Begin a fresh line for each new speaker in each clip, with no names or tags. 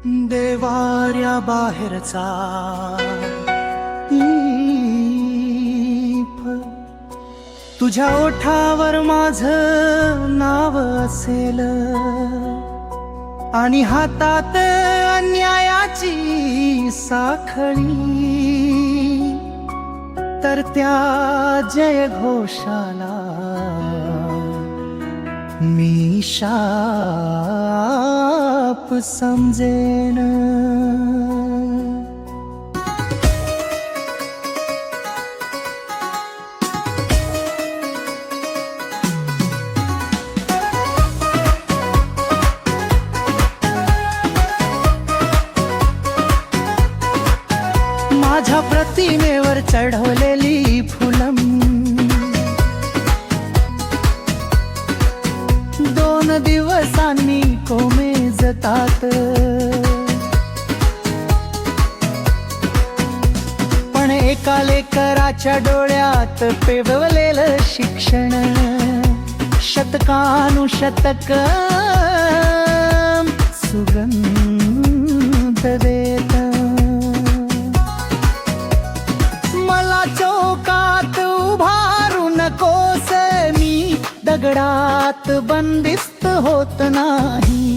देवाऱ्या बाहेरचा तुझ्या ओठावर माझं नाव असेल आणि हातात अन्यायाची साखळी, तर त्या जय घोषाला मी शाप समजेन. माझ्या प्रतिमेवर चढवलेली फुलम 2 दिवसांनी कोमेजतात, पण एका लेकराच्या डोळ्यात पेवलेलं शिक्षण शतकानुशतक सुगंध देत. मला चौकात उभारू नकोस, मी दगडात बंदिस्त होत नाही.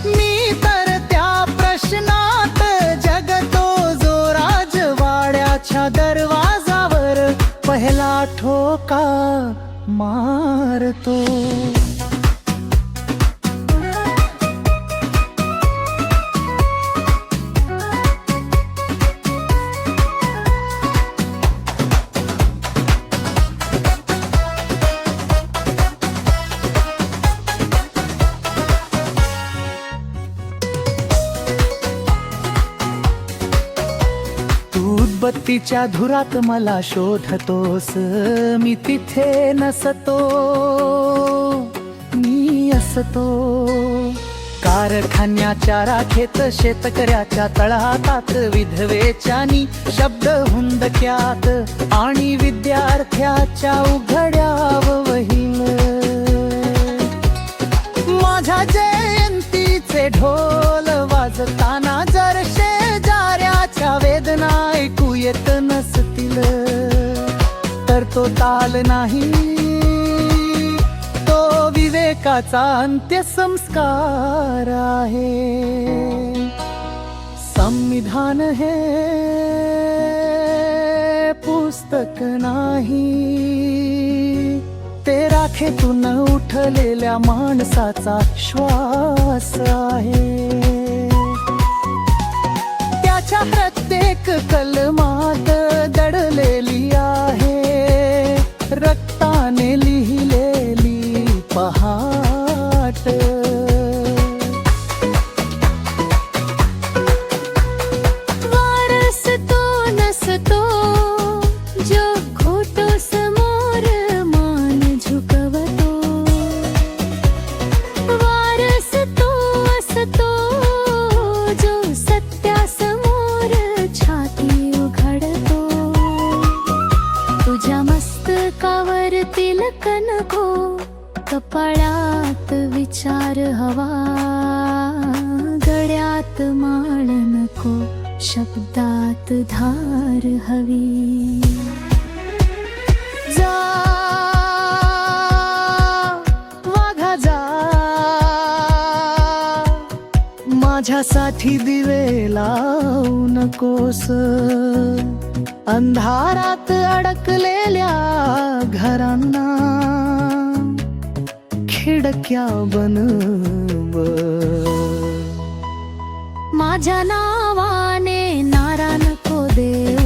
मी तर त्या प्रश्नात जगतो जो राजवाड्याच्या दरवाजावर पहिला ठोका मारतो. उदबत्तीच्या धुरात मला शोधतोस, मी तिथे नसतो, मी असतो. कारखान्याच्या राखेत, शेतकऱ्याच्या तळहातात, विधवेच्या शब्द हुंदक्यात आणि विद्यार्थ्याच्या उघड्याव वहील. माझ्या जयंतीचे ढोल वाजताना जर शेजाऱ्याच्या वेदना ऐकू येत नसतील, तर तो ताल नाही, तो विवेकाचा अंत्यसंस्कार आहे. संविधान हे पुस्तक नाही, ते राखेतून उठलेल्या माणसाचा श्वास आहे. त्याच्या प्रत्येक कलमात दडलेली आहे रक्ताने लिहिलेली पहाट.
वारस तो नसतो जो घोटो समोर मान झुकवतो, वारस तो असतो जो सत्यासमोर छाती उघडतो. तुझ्या मस्तकावर तिलक नको, कपाळात विचार हवा, गळ्यात माळ नको, शब्दात धार हवी.
जा वाघा जा, माझ्यासाठी दिवे लावू नकोस. अंधारात अडकलेल्या घरांना खिडक्या बनव.
माझ्या नावाने नारा नको देऊ,